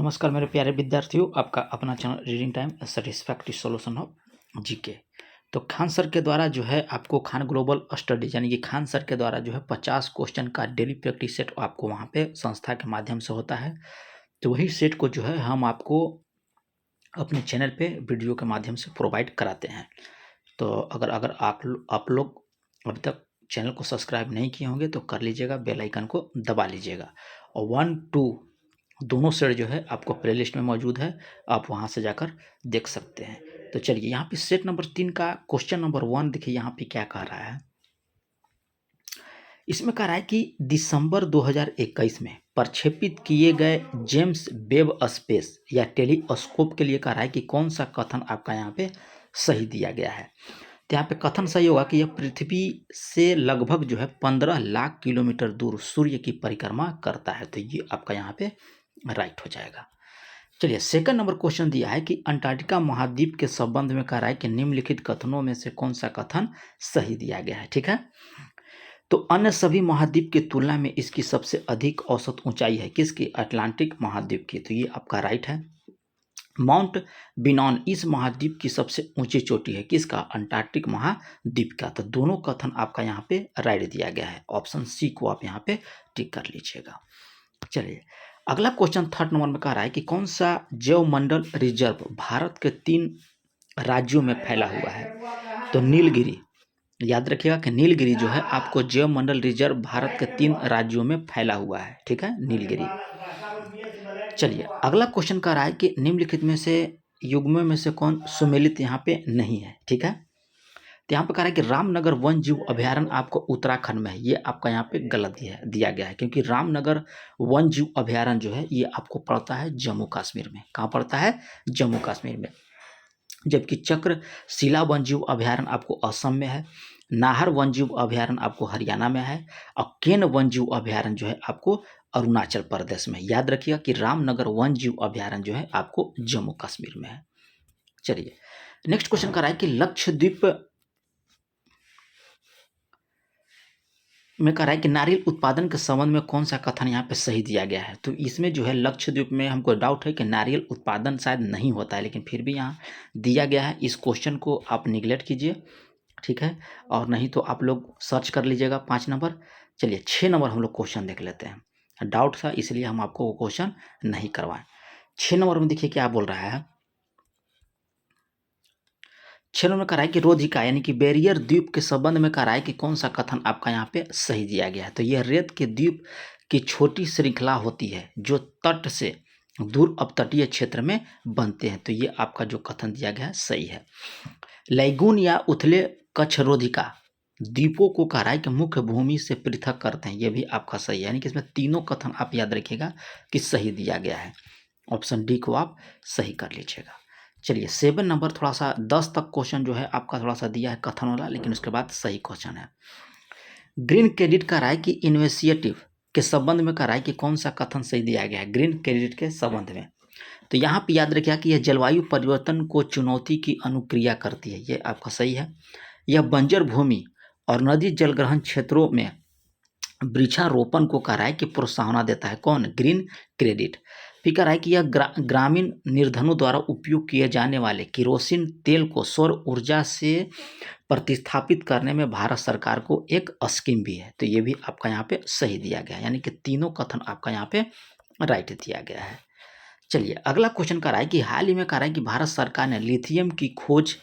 नमस्कार मेरे प्यारे विद्यार्थियों, आपका अपना channel reading time satisfactory solution of GK. तो खान सर के द्वारा जो है आपको खान ग्लोबल स्टडीज यानी कि खान सर के द्वारा जो है 50 क्वेश्चन का डेली प्रैक्टिस सेट आपको वहाँ पे संस्था के माध्यम से होता है। तो वही सेट को जो है हम आपको अपने चैनल पे वीडियो के माध्यम से प्रोवाइड कराते हैं। तो अगर अगर आप लोग अभी तक चैनल को सब्सक्राइब नहीं किए होंगे तो कर लीजिएगा, बेल आइकन को दबा लीजिएगा। और 1, 2 दोनों सेट जो है आपको प्लेलिस्ट में मौजूद है, आप वहाँ से जाकर देख सकते हैं। तो चलिए यहाँ पे सेट नंबर 3 का क्वेश्चन नंबर 1 देखिए यहाँ पे क्या कह रहा है। इसमें कह रहा है कि दिसंबर 2021 में प्रक्षेपित किए गए जेम्स वेब स्पेस या टेलीस्कोप के लिए कह रहा है कि कौन सा कथन आपका यहाँ पे सही दिया गया है। तो यहाँ पे कथन सही होगा कि यह पृथ्वी से लगभग जो है 15 लाख किलोमीटर दूर सूर्य की परिक्रमा करता है। तो ये आपका यहाँ पे राइट हो जाएगा। चलिए सेकंड नंबर क्वेश्चन दिया है कि अंटार्कटिका महाद्वीप के संबंध में कह रहा है कि निम्नलिखित कथनों में से कौन सा कथन सही दिया गया है। ठीक है, तो अन्य सभी महाद्वीप की तुलना में इसकी सबसे अधिक औसत ऊंचाई है किसकी? अटलांटिक महाद्वीप की। तो ये आपका राइट है। माउंट बिनॉन इस महाद्वीप की सबसे ऊंची चोटी है किसका? अंटार्कटिक महाद्वीप का। तो दोनों कथन आपका यहाँ पे राइट दिया गया है। ऑप्शन सी को आप यहाँ पे टिक कर लीजिएगा। चलिए अगला क्वेश्चन थर्ड नंबर में कह रहा है कि कौन सा जैवमंडल रिजर्व भारत के 3 राज्यों में फैला हुआ है। तो नीलगिरी, याद रखिएगा कि नीलगिरी जो है आपको जैवमंडल रिजर्व भारत के 3 राज्यों में फैला हुआ है। ठीक है, नीलगिरी। चलिए अगला क्वेश्चन कह रहा है कि निम्नलिखित में से युग्मों में से कौन सुमेलित यहाँ पे नहीं है। ठीक है, तो यहाँ पे कह रहा है कि रामनगर वन जीव अभयारण्य आपको उत्तराखंड में है। ये आपका यहाँ पे गलत दिया गया है, क्योंकि रामनगर वन जीव अभयारण्य जो है ये आपको पड़ता है जम्मू कश्मीर में। कहाँ पड़ता है? जम्मू कश्मीर में। जबकि चक्रशिला वन जीव अभयारण्य आपको असम में है, नाहर वन जीव अभयारण्य आपको हरियाणा में है, और केन वन जीव अभयारण्य जो है आपको अरुणाचल प्रदेश में। याद रखिएगा कि रामनगर वन जीव अभयारण्य जो है आपको जम्मू कश्मीर में है। चलिए नेक्स्ट क्वेश्चन कर रहा है कि लक्षद्वीप में कह रहा है कि नारियल उत्पादन के संबंध में कौन सा कथन यहाँ पे सही दिया गया है। तो इसमें जो है लक्षद्वीप में हमको डाउट है कि नारियल उत्पादन शायद नहीं होता है, लेकिन फिर भी यहाँ दिया गया है। इस क्वेश्चन को आप निगलेक्ट कीजिए, ठीक है, और नहीं तो आप लोग सर्च कर लीजिएगा 5 नंबर। चलिए 6 नंबर हम लोग क्वेश्चन देख लेते हैं। डाउट था इसलिए हम आपको वो क्वेश्चन नहीं करवाएं। 6 नंबर में देखिए क्या बोल रहा है। 6 नंबर में कह रहा है कि रोधिका यानी कि बैरियर द्वीप के संबंध में कह रहा है कि कौन सा कथन आपका यहाँ पे सही दिया गया है। तो यह रेत के द्वीप की छोटी श्रृंखला होती है जो तट से दूर अपतटीय क्षेत्र में बनते हैं। तो ये आपका जो कथन दिया गया है सही है। लैगून या उथले कच्छरोधिका द्वीपों को कह रहा है कि मुख्य भूमि से पृथक करते हैं। ये भी आपका सही है, यानी कि इसमें तीनों कथन आप याद रखिएगा कि सही दिया गया है। ऑप्शन डी को आप सही कर लीजिएगा। चलिए 7 नंबर, थोड़ा सा 10 तक क्वेश्चन जो है आपका थोड़ा सा दिया है कथन वाला, लेकिन उसके बाद सही क्वेश्चन है। ग्रीन क्रेडिट कह रहा है कि इनिशिएटिव के संबंध में कह रहा है कि कौन सा कथन सही दिया गया है ग्रीन क्रेडिट के संबंध में। तो यहाँ पे याद रखिएगा कि यह जलवायु परिवर्तन को चुनौती की अनुक्रिया करती है। ये आपका सही है। यह बंजर भूमि और नदी जलग्रहण क्षेत्रों में वृक्षारोपण को कह रहा है कि प्रोत्साहन देता है। कौन? Green credit. फिर कह रहा है कि यह ग्रामीण निर्धनों द्वारा उपयोग किए जाने वाले केरोसिन तेल को सौर ऊर्जा से प्रतिस्थापित करने में भारत सरकार को एक स्कीम भी है। तो ये भी आपका यहाँ पे सही दिया गया है, यानी कि तीनों कथन आपका यहाँ पे राइट दिया गया है। चलिए अगला क्वेश्चन कह रहा है कि हाल ही में कह रहा है कि भारत सरकार ने लिथियम की खोज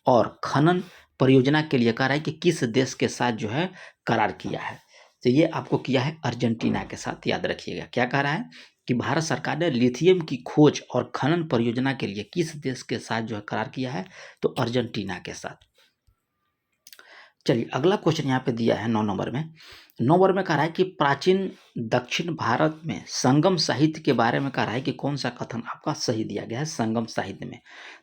और खनन परियोजना के लिए कह रहा है कि किस देश के साथ जो है करार किया है। तो ये आपको किया है अर्जेंटीना के साथ। याद रखिएगा क्या कह रहा है कि भारत सरकार ने लिथियम की खोज और खनन परियोजना के लिए किस देश के साथ जो है करार किया है। तो अर्जेंटीना के साथ। चलिए अगला क्वेश्चन यहाँ पे दिया है 9 नंबर में। 9 नंबर में कह रहा है कि प्राचीन दक्षिण भारत में संगम साहित्य के बारे में कह रहा है कि कौन सा कथन आपका सही दिया गया है संगम साहित्य में।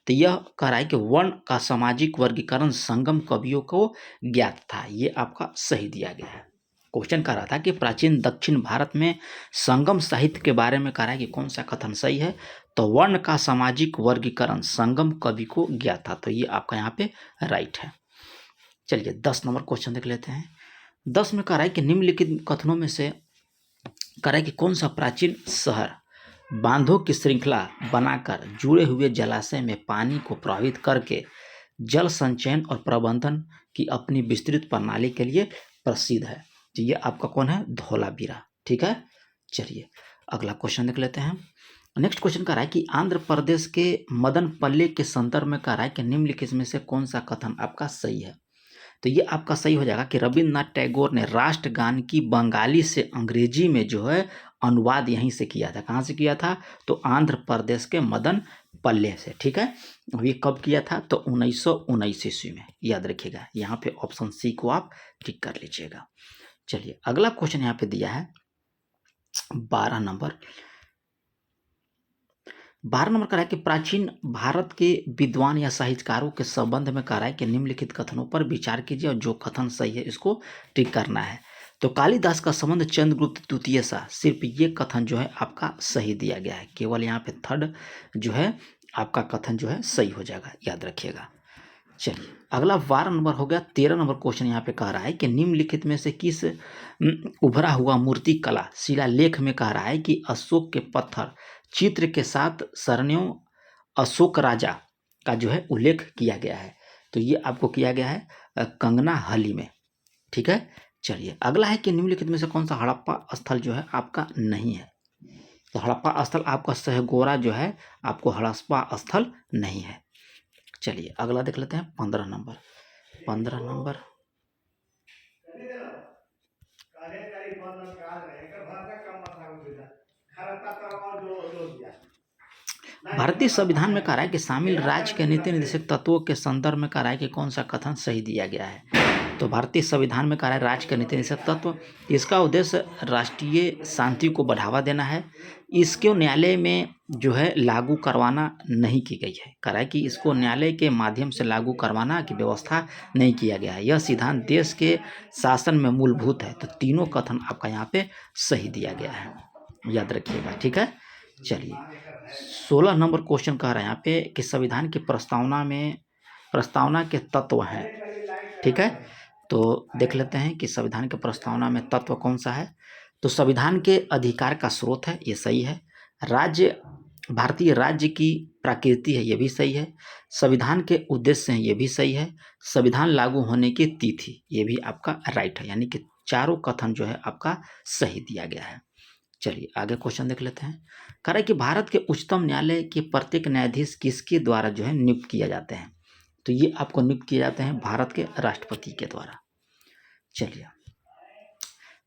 तो यह कह रहा है कि वर्ण का सामाजिक वर्गीकरण संगम कवियों को ज्ञात था। ये आपका सही दिया गया है। क्वेश्चन कह रहा था कि प्राचीन दक्षिण भारत में संगम साहित्य के बारे में कह रहा है कि कौन सा कथन सही है। तो वर्ण का सामाजिक वर्गीकरण संगम कवि को ज्ञात था। तो ये आपका यहाँ पे राइट है। चलिए 10 नंबर क्वेश्चन देख लेते हैं। 10 में कह रहा है कि निम्नलिखित कथनों में से कह रहा है कि कौन सा प्राचीन शहर बांधों की श्रृंखला बनाकर जुड़े हुए जलाशय में पानी को प्रवाहित करके जल संचयन और प्रबंधन की अपनी विस्तृत प्रणाली के लिए प्रसिद्ध है। तो ये आपका कौन है? धौलावीरा। ठीक है, चलिए अगला क्वेश्चन देख लेते हैं। नेक्स्ट क्वेश्चन कह रहा है कि आंध्र प्रदेश के मदनपल्ले के संदर्भ में कह रहा है कि निम्नलिखित में से कौन सा कथन आपका सही है? तो ये आपका सही हो जाएगा कि रविन्द्रनाथ टैगोर ने राष्ट्रगान की बंगाली से अंग्रेजी में जो है अनुवाद यहीं से किया था। कहाँ से किया था? तो आंध्र प्रदेश के मदन पल्ले से। ठीक है, अब ये कब किया था? तो 1919 ईस्वी में। याद रखिएगा, यहाँ पे ऑप्शन सी को आप टिक कर लीजिएगा। चलिए अगला क्वेश्चन यहाँ पे दिया है 12 नंबर। 12 नंबर कह रहा है कि प्राचीन भारत के विद्वान या साहित्यकारों के संबंध में कह रहा है कि निम्नलिखित कथनों पर विचार कीजिए और जो कथन सही है इसको टिक करना है। तो कालिदास का संबंध चंद्रगुप्त द्वितीय सा, सिर्फ ये कथन जो है आपका सही दिया गया है। केवल यहाँ पे थर्ड जो है आपका कथन जो है सही हो जाएगा, याद रखिएगा। चलिए अगला 12 नंबर हो गया। 13 नंबर क्वेश्चन यहाँ पे कह रहा है कि निम्नलिखित में से किस उभरा हुआ मूर्ति कला शिलालेख में कह रहा है कि अशोक के पत्थर चित्र के साथ सरणियों अशोक राजा का जो है उल्लेख किया गया है? तो ये आपको किया गया है कंगना हली में। ठीक है, चलिए अगला है कि निम्नलिखित में से कौन सा हड़प्पा स्थल जो है आपका नहीं है? तो हड़प्पा स्थल आपका सहगोरा जो है आपको हड़प्पा स्थल नहीं है। चलिए अगला देख लेते हैं 15 नंबर। 15 नंबर भारतीय संविधान में कह रहा है कि शामिल राज्य के नीति निर्देशक तत्वों के संदर्भ में कह रहा है कि कौन सा कथन सही दिया गया है? तो भारतीय संविधान में कह रहा है राज्य के नीति निर्देशक तत्व, इसका उद्देश्य राष्ट्रीय शांति को बढ़ावा देना है। इसको न्यायालय में जो है लागू करवाना नहीं की गई है। कह रहा है कि इसको न्यायालय के माध्यम से लागू करवाना की व्यवस्था नहीं किया गया है। यह सिद्धांत देश के शासन में मूलभूत है। तो तीनों कथन आपका यहाँ पे सही दिया गया है, याद रखिएगा। ठीक है, चलिए 16 नंबर क्वेश्चन कह रहा है यहाँ पे कि संविधान की प्रस्तावना के तत्व हैं। ठीक है, तो देख लेते हैं कि संविधान के प्रस्तावना में तत्व कौन सा है। तो संविधान के अधिकार का स्रोत है, ये सही है। राज्य भारतीय राज्य की प्रकृति है, ये भी सही है। संविधान के उद्देश्य हैं, ये भी सही है। संविधान लागू होने की तिथि, ये भी आपका राइट है। यानी कि चारों कथन जो है आपका सही दिया गया है। चलिए आगे क्वेश्चन देख लेते हैं। कह रहा है कि भारत के उच्चतम न्यायालय के प्रत्येक न्यायाधीश किसके द्वारा जो है नियुक्त किए जाते हैं? तो ये आपको नियुक्त किए जाते हैं भारत के राष्ट्रपति के द्वारा। चलिए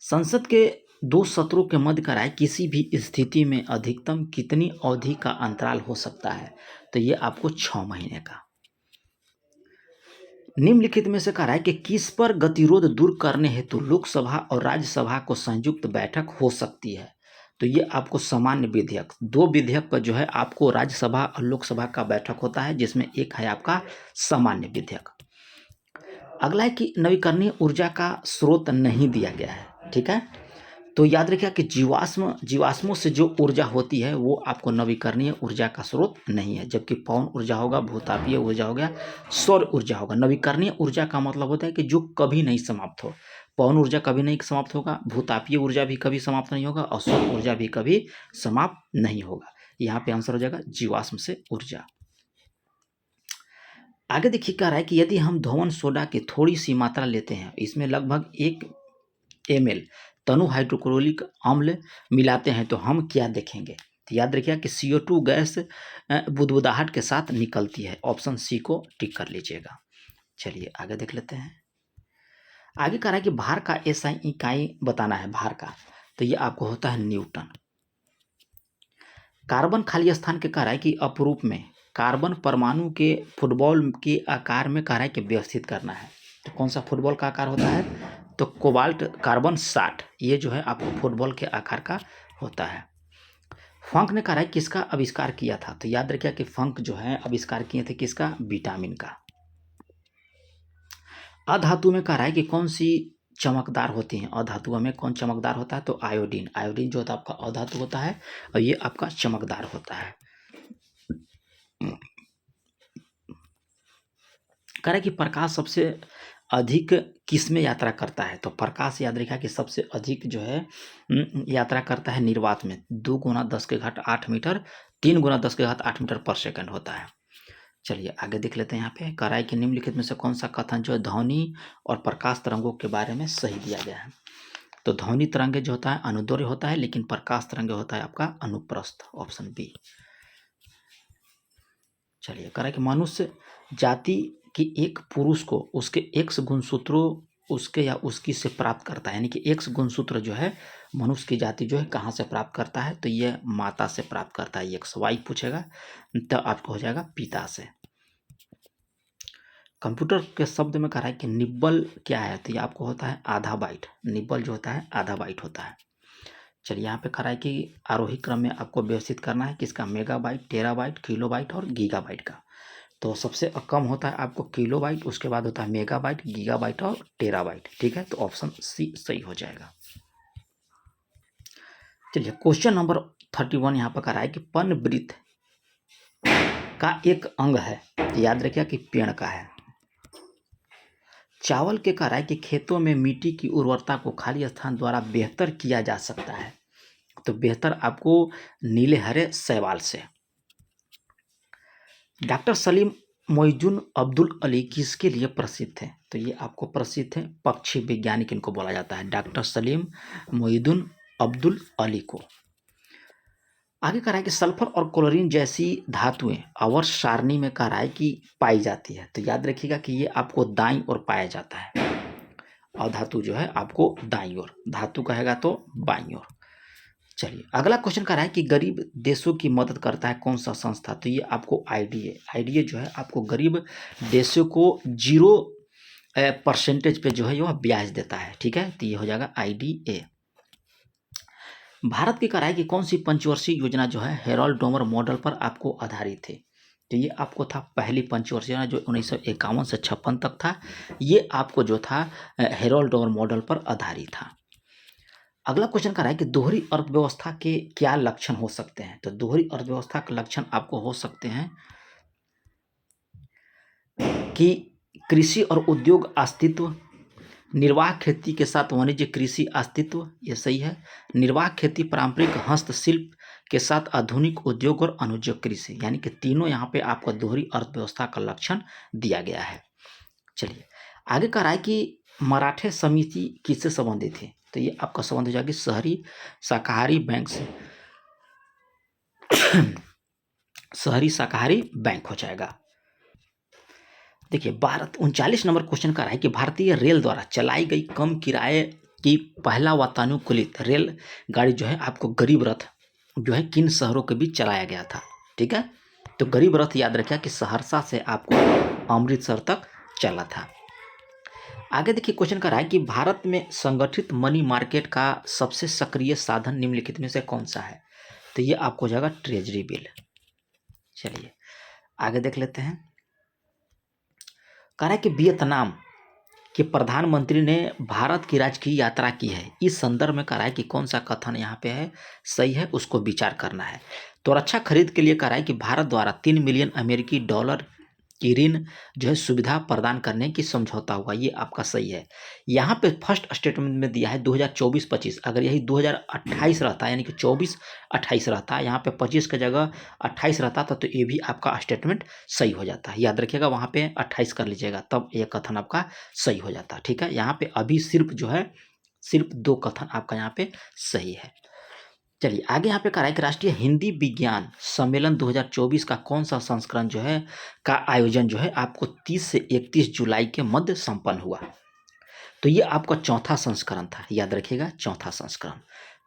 संसद के दो सत्रों के मध्य कह रहा है किसी भी स्थिति में अधिकतम कितनी अवधि का अंतराल हो सकता है? तो ये आपको 6 महीने का। निम्नलिखित में से कह रहा है कि किस पर गतिरोध दूर करने हेतु लोकसभा और राज्यसभा को संयुक्त बैठक हो सकती है? तो ये आपको सामान्य विधेयक, 2 विधेयक पर जो है आपको राज्यसभा और लोकसभा का बैठक होता है, जिसमें एक है आपका सामान्य विधेयक। अगला है कि नवीकरणीय ऊर्जा का स्रोत नहीं दिया गया है। ठीक है, तो याद रखिएगा कि जीवाश्मों से जो ऊर्जा होती है वो आपको नवीकरणीय ऊर्जा का स्रोत नहीं है, जबकि पवन ऊर्जा होगा, भूतापीय ऊर्जा हो गया, सौर ऊर्जा होगा। नवीकरणीय ऊर्जा का मतलब होता है कि जो कभी नहीं समाप्त हो। पवन ऊर्जा कभी नहीं समाप्त होगा, भूतापीय ऊर्जा भी कभी समाप्त नहीं होगा और सौर ऊर्जा भी कभी समाप्त नहीं होगा। यहाँ पे आंसर हो जाएगा जीवाश्म से ऊर्जा। आगे देखिए कह रहा है कि यदि हम धोवन सोडा की थोड़ी सी मात्रा लेते हैं, इसमें लगभग 1 ml तनु हाइड्रोक्लोरिक अम्ल मिलाते हैं तो हम क्या देखेंगे? तो याद रखिएगा कि CO2 गैस बुदबुदाहट के साथ निकलती है। ऑप्शन सी को टिक कर लीजिएगा। चलिए आगे देख लेते हैं। आगे कह रहा है कि भार का SI इकाई बताना है भार का, तो ये आपको होता है न्यूटन। कार्बन खाली स्थान के कह रहा है कि अपरूप में कार्बन परमाणु के फुटबॉल के आकार में कह रहा है कि व्यवस्थित करना है। तो कौन सा फुटबॉल का आकार होता है? तो कोबाल्ट कार्बन 60, ये जो है आपको फुटबॉल के आकार का होता है। फंक ने कहा है किसका आविष्कार किया था? तो याद रखिए कि फंक जो है आविष्कार किए थे किसका? विटामिन का। अधातु में कह रहा है कि कौन सी चमकदार होती हैं? अधातु में कौन चमकदार होता है? तो आयोडीन। आयोडीन जो होता है आपका अधातु होता है और ये आपका चमकदार होता है। कह रहा है कि प्रकाश सबसे अधिक किस में यात्रा करता है? तो प्रकाश याद रखिएगा कि सबसे अधिक जो है यात्रा करता है निर्वात में। 2 गुना 10 के घात 8 मीटर, 3 गुना 10 के घात 8 मीटर पर सेकंड होता है। चलिए आगे देख लेते हैं। यहाँ पे कराई के निम्नलिखित में से कौन सा कथन जो है ध्वनि और प्रकाश तरंगों के बारे में सही दिया गया है? तो ध्वनि तरंगे जो होता है अनुदैर्ध्य होता है, लेकिन प्रकाश तरंगे होता है आपका अनुप्रस्थ, ऑप्शन बी। चलिए कराई कि मनुष्य जाति की एक पुरुष को उसके एक्स गुणसूत्रों उसके या उसकी से प्राप्त करता है, यानी कि एक्स गुणसूत्र जो है मनुष्य की जाति जो है कहाँ से प्राप्त करता है? तो ये माता से प्राप्त करता है। एक्स वाई पूछेगा तो आपको हो जाएगा पिता से। कंप्यूटर के शब्द में कह रहा है कि निब्बल क्या है? तो ये आपको होता है आधा बाइट। निब्बल जो होता है आधा बाइट होता है। चलिए यहाँ पे कह रहा है कि आरोही क्रम में आपको व्यवस्थित करना है किसका? मेगाबाइट, टेराबाइट, किलोबाइट और गीगाबाइट का। तो सबसे कम होता है आपको किलोबाइट, उसके बाद होता है मेगाबाइट, गीगाबाइट और टेराबाइट। ठीक है, तो ऑप्शन सी सही हो जाएगा। चलिए क्वेश्चन नंबर 31 यहाँ पर कह रहा है कि पनवृत्त का एक अंग है, याद रखिए कि पेड़ का है। चावल के कह रहा है कि खेतों में मिट्टी की उर्वरता को खाली स्थान द्वारा बेहतर किया जा सकता है। तो बेहतर आपको नीले हरे शैवाल से। डॉक्टर सलीम मोइजुन अब्दुल अली किसके लिए प्रसिद्ध थे? तो ये आपको प्रसिद्ध है पक्षी वैज्ञानिक इनको बोला जाता है, डॉक्टर सलीम मोइजुन अब्दुल अली को। आगे कह रहा है कि सल्फर और क्लोरीन जैसी धातुएं आवर्त सारणी में कह रहा है कि पाई जाती है। तो याद रखिएगा कि ये आपको दाईं ओर पाया जाता है, और धातु जो है आपको दाईं ओर, धातु कहेगा तो बाईं ओर। चलिए अगला क्वेश्चन कह रहा है कि गरीब देशों की मदद करता है कौन सा संस्था? तो ये आपको आईडीए, आईडीए जो है आपको गरीब देशों को 0% पे जो है यह ब्याज देता है। ठीक है, तो ये हो जाएगा आईडीए। भारत की कह रहा है कि कौन सी पंचवर्षीय योजना जो है हेरोल्ड डोमर मॉडल पर आपको आधारित है? तो ये आपको था पहली पंचवर्षीय योजना जो 1951 से 56 तक था। ये आपको जो था हेरोल्ड डोमर मॉडल पर आधारित था। अगला क्वेश्चन कर रहा है कि दोहरी अर्थव्यवस्था के क्या लक्षण हो सकते हैं? तो दोहरी अर्थव्यवस्था के लक्षण आपको हो सकते हैं कि कृषि और उद्योग अस्तित्व, निर्वाह खेती के साथ वाणिज्य कृषि अस्तित्व, ये सही है। निर्वाह खेती पारंपरिक हस्तशिल्प के साथ आधुनिक उद्योग और अनुद्योग कृषि, यानी कि तीनों यहाँ पे आपको दोहरी अर्थव्यवस्था का लक्षण दिया गया है। चलिए आगे कह रहा है कि मराठे समिति किससे संबंधित है? तो ये आपका संबंध हो जाएगी शहरी शाकाहारी बैंक से। शहरी शाकाहारी बैंक हो जाएगा। देखिए 39 नंबर क्वेश्चन का रहा है कि भारतीय रेल द्वारा चलाई गई कम किराए की पहला वातानुकूलित रेल गाड़ी जो है आपको गरीब रथ जो है किन शहरों के बीच चलाया गया था? ठीक है, तो गरीब रथ याद रखिए कि सहरसा से आपको अमृतसर तक चला था। आगे देखिए क्वेश्चन का रहा है कि भारत में संगठित मनी मार्केट का सबसे सक्रिय साधन निम्नलिखित में से कौन सा है? तो ये आपको हो जाएगा ट्रेजरी बिल। चलिए आगे देख लेते हैं। कह रहा है कि वियतनाम के प्रधानमंत्री ने भारत की राजकीय यात्रा की है। इस संदर्भ में कह रहा है कि कौन सा कथन यहाँ पे है सही है, उसको विचार करना है। तो रक्षा खरीद के लिए कह रहा है कि भारत द्वारा 3 मिलियन अमेरिकी डॉलर की ऋण जो है सुविधा प्रदान करने की समझौता हुआ, ये आपका सही है। यहाँ पे फर्स्ट स्टेटमेंट में दिया है 2024-25, अगर यही 2028 रहता यानी कि 24-28 रहता, यहाँ पे 25 की जगह 28 रहता तो ये भी आपका स्टेटमेंट सही हो जाता है। याद रखिएगा वहाँ पे 28 कर लीजिएगा, तब ये कथन आपका सही हो जाता। ठीक है, यहाँ पे अभी सिर्फ जो है सिर्फ 2 कथन आपका यहाँ पे सही है। चलिए आगे यहाँ पे कह रहा है कि राष्ट्रीय हिंदी विज्ञान सम्मेलन 2024 का कौन सा संस्करण जो है का आयोजन जो है आपको 30 से 31 जुलाई के मध्य संपन्न हुआ। तो ये आपका चौथा संस्करण था, याद रखिएगा चौथा संस्करण।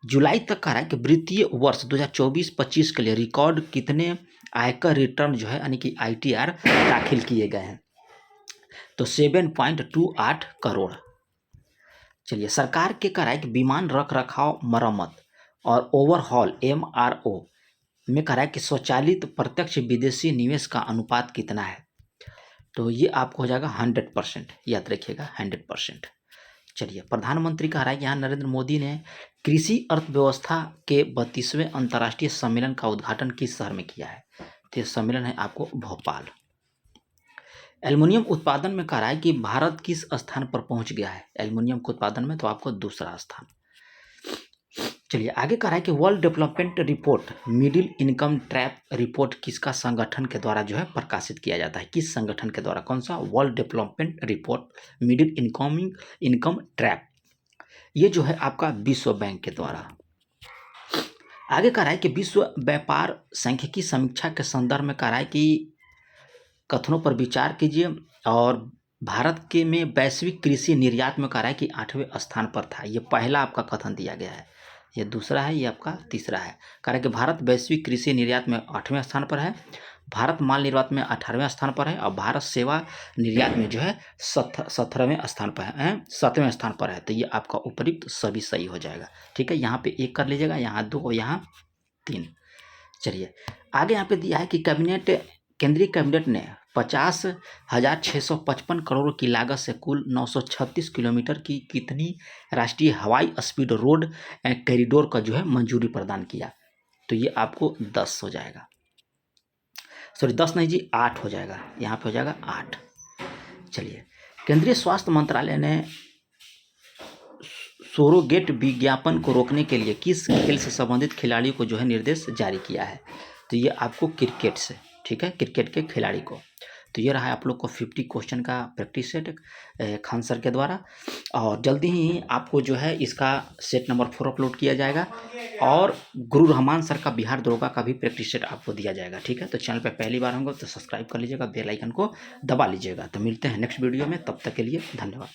जुलाई तक कह रहा है कि वित्तीय वर्ष 2024-25 के लिए रिकॉर्ड कितने आयकर रिटर्न जो है यानी कि ITR दाखिल किए गए हैं? तो 7.28 करोड़। चलिए सरकार के कह रहा है कि विमान रख रखाव मरम्मत और ओवरहॉल MRO में कह रहा है कि स्वचालित प्रत्यक्ष विदेशी निवेश का अनुपात कितना है? तो ये आपको हो जाएगा 100%, याद रखिएगा 100%। चलिए प्रधानमंत्री कह रहा है कि यहाँ नरेंद्र मोदी ने कृषि अर्थव्यवस्था के 32वें अंतर्राष्ट्रीय सम्मेलन का उद्घाटन किस शहर में किया है? तो ये सम्मेलन है आपको भोपाल। एल्युमिनियम उत्पादन में कह रहा है कि भारत किस स्थान पर पहुंच गया है एल्युमिनियम के उत्पादन में, तो आपको दूसरा स्थान। चलिए आगे कह रहा है कि world development report middle income trap report किसका संगठन के द्वारा जो है प्रकाशित किया जाता है, किस संगठन के द्वारा, कौन सा, world development report middle income trap, ये जो है आपका विश्व बैंक के द्वारा। आगे कह रहा है कि विश्व व्यापार सांख्यिकी समीक्षा के संदर्भ में कह रहा है कि कथनों पर विचार कीजिए, और भारत के में वैश्विक कृषि निर्यात में कह रहा है कि 8वें स्थान पर था। ये पहला आपका कथन दिया गया है, ये दूसरा है, ये आपका तीसरा है। कह रहा है कि भारत वैश्विक कृषि निर्यात में 8वें स्थान पर है, भारत माल निर्यात में 18वें स्थान पर है, और भारत सेवा निर्यात में जो है 17वें स्थान पर है, 7वें स्थान पर है। तो ये आपका उपयुक्त सभी सही हो जाएगा। ठीक है, यहाँ पे 1 कर लीजिएगा, यहाँ 2 और यहाँ 3। चलिए आगे यहाँ पे दिया है कि केंद्रीय कैबिनेट ने 50,655 करोड़ की लागत से कुल 936 किलोमीटर की कितनी राष्ट्रीय हवाई स्पीड रोड कॉरिडोर का जो है मंजूरी प्रदान किया। तो ये आपको 10 हो जाएगा, सॉरी 10 नहीं जी, 8 हो जाएगा, यहाँ पे हो जाएगा 8। चलिए केंद्रीय स्वास्थ्य मंत्रालय ने सोरोगेट विज्ञापन को रोकने के लिए किस खेल से संबंधित खिलाड़ियों को जो है निर्देश जारी किया है। तो ये आपको क्रिकेट से, ठीक है, क्रिकेट के खिलाड़ी को। तो ये रहा आप लोग को 50 क्वेश्चन का प्रैक्टिस सेट खान सर के द्वारा, और जल्दी ही आपको जो है इसका सेट नंबर 4 अपलोड किया जाएगा, और गुरु रहमान सर का बिहार दरोगा का भी प्रैक्टिस सेट आपको दिया जाएगा। ठीक है, तो चैनल पर पहली बार होंगे तो सब्सक्राइब कर लीजिएगा, बेल आइकन को दबा लीजिएगा। तो मिलते हैं नेक्स्ट वीडियो में, तब तक के लिए धन्यवाद।